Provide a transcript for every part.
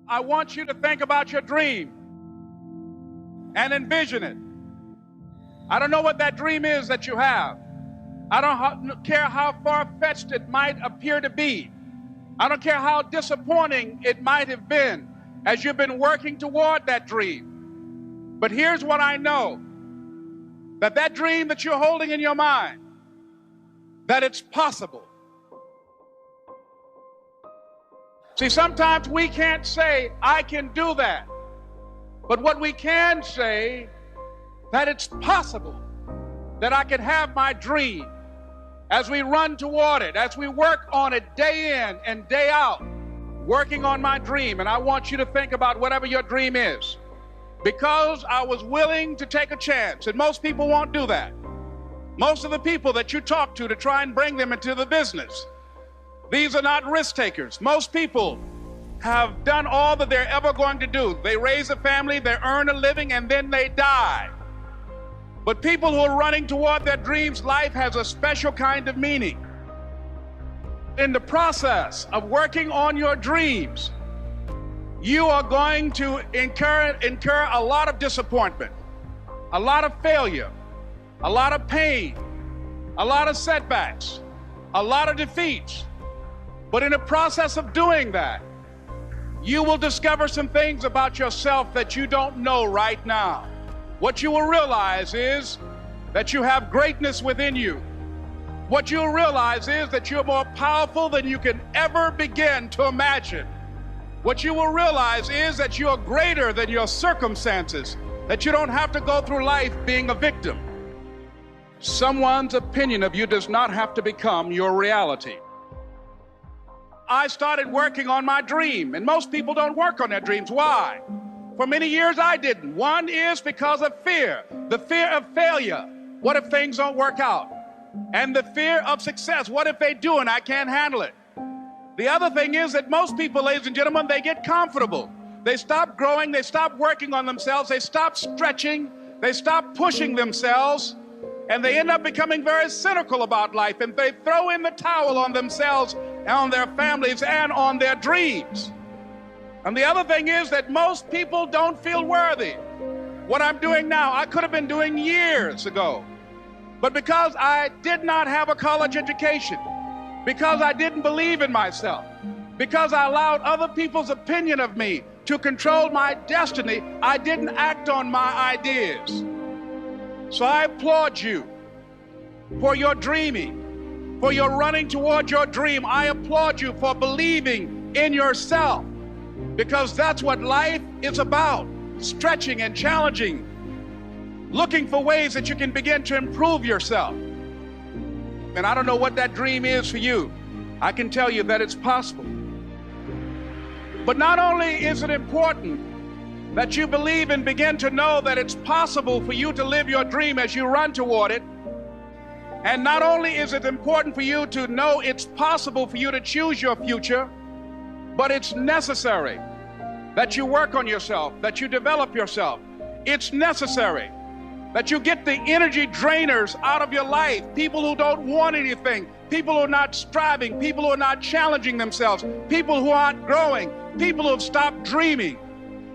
I want you to think about your dream and envision it. I don't know what that dream is that you have. I don't care how far-fetched it might appear to be. I don't care how disappointing it might have been as you've been working toward that dream. But here's what I know, that dream that you're holding in your mind, that it's possible. See, sometimes we can't say, I can do that. But what we can say, that it's possible that I can have my dream as we run toward it, as we work on it day in and day out, working on my dream. And I want you to think about whatever your dream is, because I was willing to take a chance. And most people won't do that. Most of the people that you talk to try and bring them into the business, these are not risk takers. Most people have done all that they're ever going to do. They raise a family, they earn a living, and then they die. But people who are running toward their dreams, life has a special kind of meaning. In the process of working on your dreams, you are going to incur a lot of disappointment, a lot of failure, a lot of pain, a lot of setbacks, a lot of defeats. But in the process of doing that, you will discover some things about yourself that you don't know right now. What you will realize is that you have greatness within you. What you'll realize is that you're more powerful than you can ever begin to imagine. What you will realize is that you are greater than your circumstances, that you don't have to go through life being a victim. Someone's opinion of you does not have to become your reality. I started working on my dream, and most people don't work on their dreams. Why? For many years I didn't. One is because of fear, the fear of failure. What if things don't work out? And the fear of success. What if they do and I can't handle it? The other thing is that most people, ladies and gentlemen, they get comfortable. They stop growing, they stop working on themselves, they stop stretching, they stop pushing themselves, and they end up becoming very cynical about life, and they throw in the towel on themselves, on their families, and on their dreams. And the other thing is that most people don't feel worthy. What I'm doing now, I could have been doing years ago. But because I did not have a college education, because I didn't believe in myself, because I allowed other people's opinion of me to control my destiny, I didn't act on my ideas. So I applaud you for your dreaming, for your running toward your dream. I applaud you for believing in yourself, because that's what life is about, stretching and challenging, looking for ways that you can begin to improve yourself. And I don't know what that dream is for you. I can tell you that it's possible. But not only is it important that you believe and begin to know that it's possible for you to live your dream as you run toward it, and not only is it important for you to know it's possible for you to choose your future, but it's necessary that you work on yourself, that you develop yourself. It's necessary that you get the energy drainers out of your life, people who don't want anything, people who are not striving, people who are not challenging themselves, people who aren't growing, people who have stopped dreaming.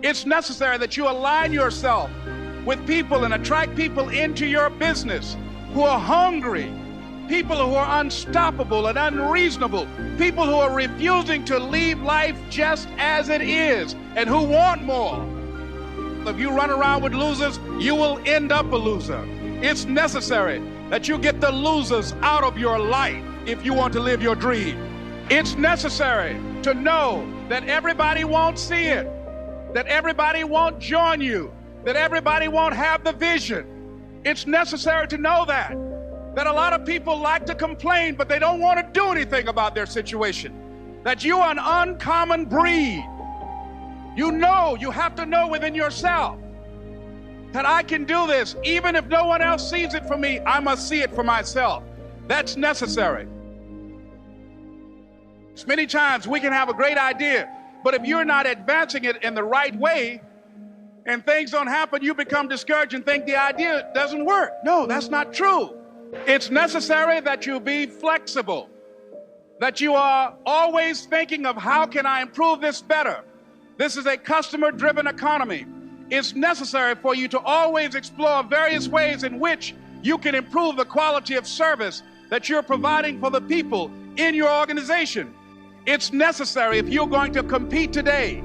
It's necessary that you align yourself with people and attract people into your business who are hungry, people who are unstoppable and unreasonable, people who are refusing to leave life just as it is and who want more. If you run around with losers, you will end up a loser. It's necessary that you get the losers out of your life if you want to live your dream. It's necessary to know that everybody won't see it, that everybody won't join you, that everybody won't have the vision. It's necessary to know that a lot of people like to complain, but they don't want to do anything about their situation, that you are an uncommon breed. You know, you have to know within yourself that I can do this. Even if no one else sees it for me, I must see it for myself. That's necessary. Many times we can have a great idea, but if you're not advancing it in the right way and things don't happen, you become discouraged and think the idea doesn't work. No, that's not true. It's necessary that you be flexible, that you are always thinking of how can I improve this better, This is a customer-driven economy. It's necessary for you to always explore various ways in which you can improve the quality of service that you're providing for the people in your organization. It's necessary, if you're going to compete today,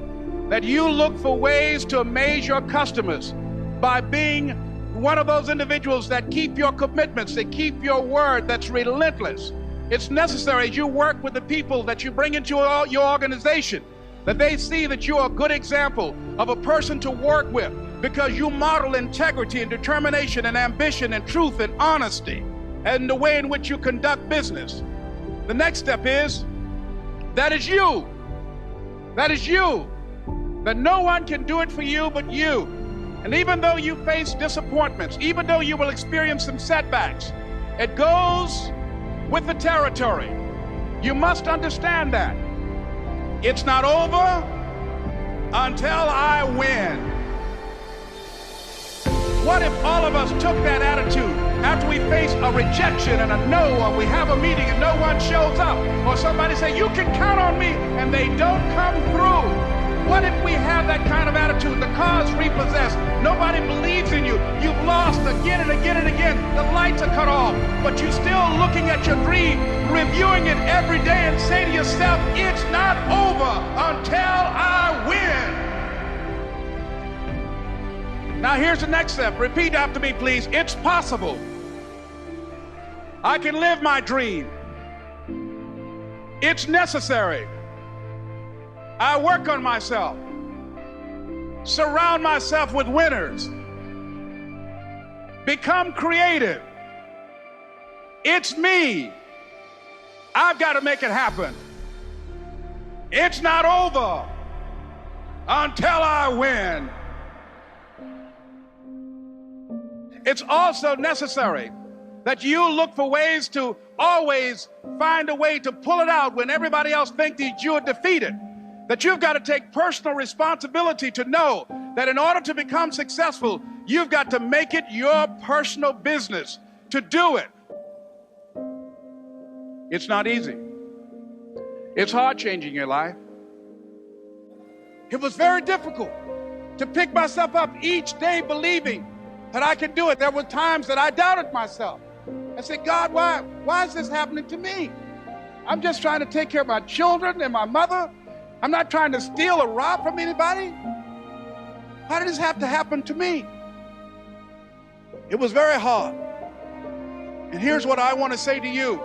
that you look for ways to amaze your customers by being one of those individuals that keep your commitments, that keep your word, that's relentless. It's necessary as you work with the people that you bring into your organization, that they see that you're a good example of a person to work with, because you model integrity and determination and ambition and truth and honesty and the way in which you conduct business. The next step is, that is you. That is you. That no one can do it for you but you. And even though you face disappointments, even though you will experience some setbacks, it goes with the territory. You must understand that. It's not over until I win. What if all of us took that attitude after we face a rejection and a no, or we have a meeting and no one shows up, or somebody say, you can count on me, and they don't come through? What if we have that kind of attitude? The car's repossessed. Nobody believes in you. You've lost again and again and again. The lights are cut off, but you're still looking at your dream, reviewing it every day, and say to yourself, it's not over until I win. Now here's the next step. Repeat after me, please. It's possible. I can live my dream. It's necessary. I work on myself. Surround myself with winners. Become creative. It's me. I've got to make it happen. It's not over until I win. It's also necessary that you look for ways to always find a way to pull it out when everybody else thinks that you're defeated. That you've got to take personal responsibility to know that in order to become successful, you've got to make it your personal business to do it. It's not easy. It's hard changing your life. It was very difficult to pick myself up each day believing that I could do it. There were times that I doubted myself. I said, God, why is this happening to me? I'm just trying to take care of my children and my mother. I'm not trying to steal or rob from anybody. Why did this have to happen to me? It was very hard. And here's what I want to say to you.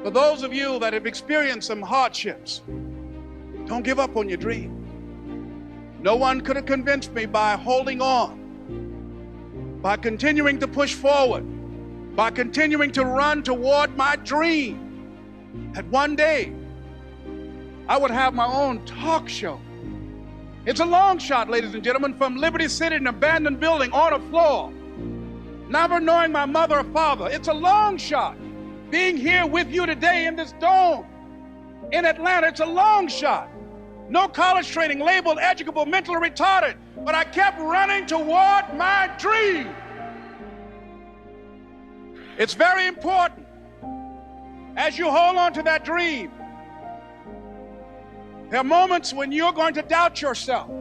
For those of you that have experienced some hardships, don't give up on your dream. No one could have convinced me by holding on, by continuing to push forward, by continuing to run toward my dream, that one day I would have my own talk show. It's a long shot, ladies and gentlemen, from Liberty City, an abandoned building on a floor, never knowing my mother or father. It's a long shot. Being here with you today in this dome in Atlanta, it's a long shot. No college training, labeled educable, mentally retarded, but I kept running toward my dream. It's very important as you hold on to that dream. There are moments when you're going to doubt yourself.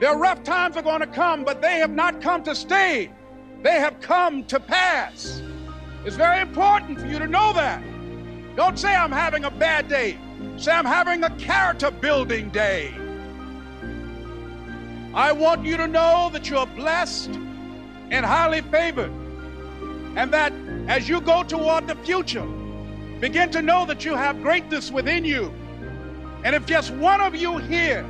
There are rough times are going to come, but they have not come to stay. They have come to pass. It's very important for you to know that. Don't say I'm having a bad day. Say I'm having a character building day. I want you to know that you're blessed and highly favored, and that as you go toward the future, begin to know that you have greatness within you. And if just one of you here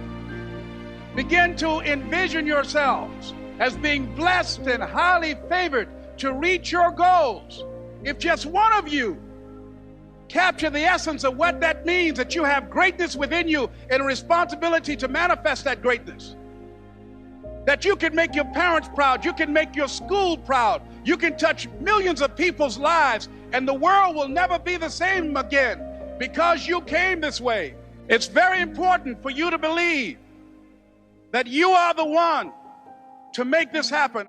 begin to envision yourselves as being blessed and highly favored to reach your goals, if just one of you capture the essence of what that means, that you have greatness within you and a responsibility to manifest that greatness, that you can make your parents proud, you can make your school proud, you can touch millions of people's lives, and the world will never be the same again because you came this way. It's very important for you to believe that you are the one to make this happen.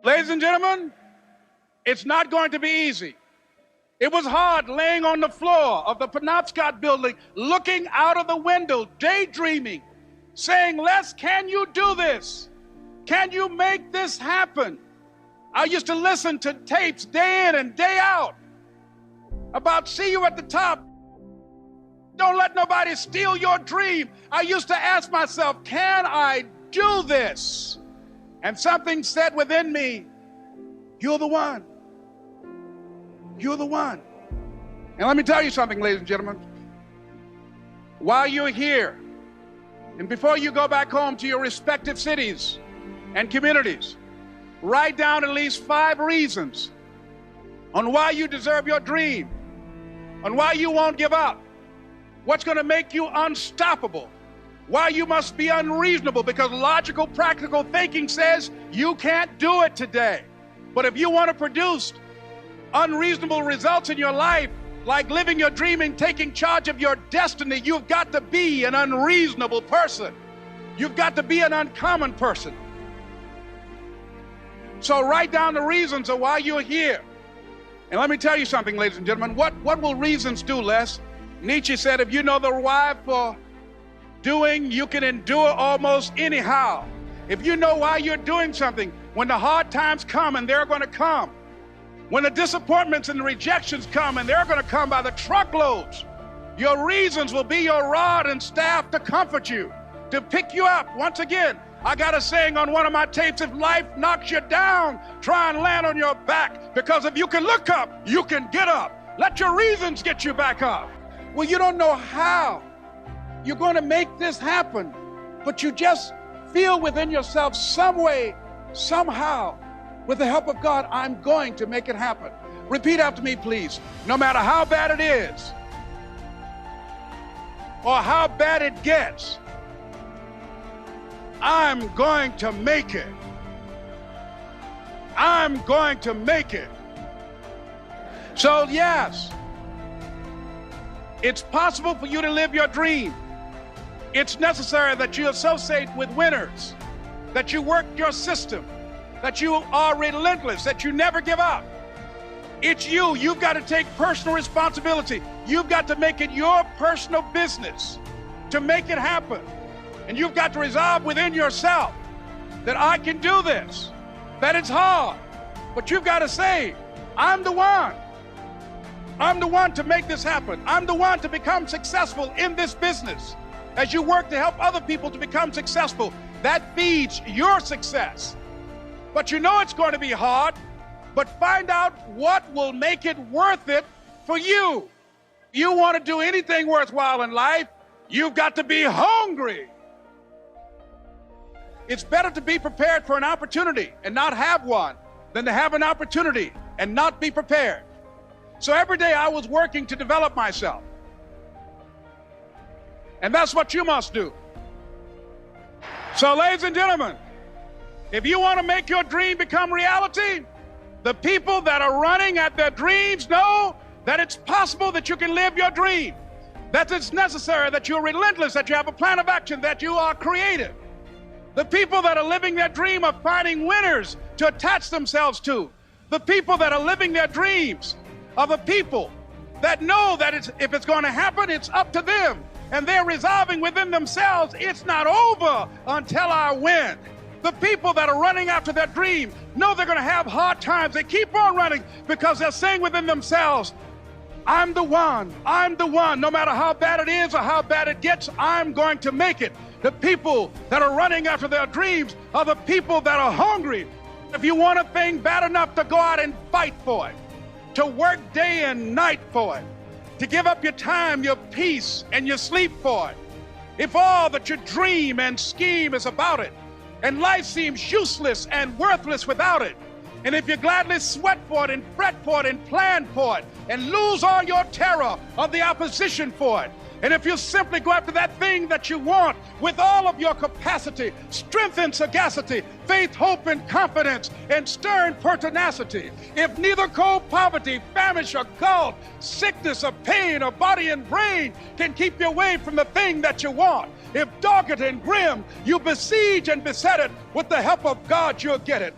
Ladies and gentlemen, it's not going to be easy. It was hard laying on the floor of the Penobscot building, looking out of the window, daydreaming, saying, Les, can you do this? Can you make this happen? I used to listen to tapes day in and day out about see you at the top. Don't let nobody steal your dream. I used to ask myself, can I do this? And something said within me, you're the one. You're the one. And let me tell you something, ladies and gentlemen. While you're here, and before you go back home to your respective cities and communities, write down at least 5 reasons on why you deserve your dream, on why you won't give up, what's going to make you unstoppable, why you must be unreasonable, because logical, practical thinking says you can't do it today. But if you want to produce unreasonable results in your life, like living your dream and taking charge of your destiny, you've got to be an unreasonable person. You've got to be an uncommon person. So write down the reasons of why you're here. And let me tell you something, ladies and gentlemen. What will reasons do, Les? Nietzsche said, if you know the why for doing, you can endure almost anyhow. If you know why you're doing something, when the hard times come, and they're going to come, when the disappointments and the rejections come, and they're going to come by the truckloads, your reasons will be your rod and staff to comfort you, to pick you up. Once again, I got a saying on one of my tapes, if life knocks you down, try and land on your back, because if you can look up, you can get up. Let your reasons get you back up. Well, you don't know how you're going to make this happen, but you just feel within yourself some way, somehow, with the help of God, I'm going to make it happen. Repeat after me, please. No matter how bad it is, or how bad it gets, I'm going to make it. I'm going to make it. So yes, it's possible for you to live your dream. It's necessary that you associate with winners, that you work your system, that you are relentless, that you never give up. It's you. You've got to take personal responsibility. You've got to make it your personal business to make it happen. And you've got to resolve within yourself that I can do this, that it's hard, but you've got to say, I'm the one. I'm the one to make this happen. I'm the one to become successful in this business. As you work to help other people to become successful, that feeds your success. But you know it's going to be hard, but find out what will make it worth it for you. You want to do anything worthwhile in life, you've got to be hungry. It's better to be prepared for an opportunity and not have one than to have an opportunity and not be prepared. So every day I was working to develop myself. And that's what you must do. So ladies and gentlemen, if you want to make your dream become reality, the people that are running at their dreams know that it's possible that you can live your dream, that it's necessary, that you're relentless, that you have a plan of action, that you are creative. The people that are living their dream are finding winners to attach themselves to. The people that are living their dreams are the people that know that if it's going to happen, it's up to them. And they're resolving within themselves, it's not over until I win. The people that are running after their dream know they're going to have hard times. They keep on running because they're saying within themselves, I'm the one. I'm the one. No matter how bad it is or how bad it gets, I'm going to make it. The people that are running after their dreams are the people that are hungry. If you want a thing bad enough to go out and fight for it, to work day and night for it, to give up your time, your peace, and your sleep for it, if all that you dream and scheme is about it, and life seems useless and worthless without it, and if you gladly sweat for it and fret for it and plan for it and lose all your terror of the opposition for it, and if you simply go after that thing that you want with all of your capacity, strength and sagacity, faith, hope and confidence, and stern pertinacity, if neither cold poverty, famish or gulf, sickness or pain or body and brain can keep you away from the thing that you want, if dogged and grim, you besiege and beset it, with the help of God you'll get it.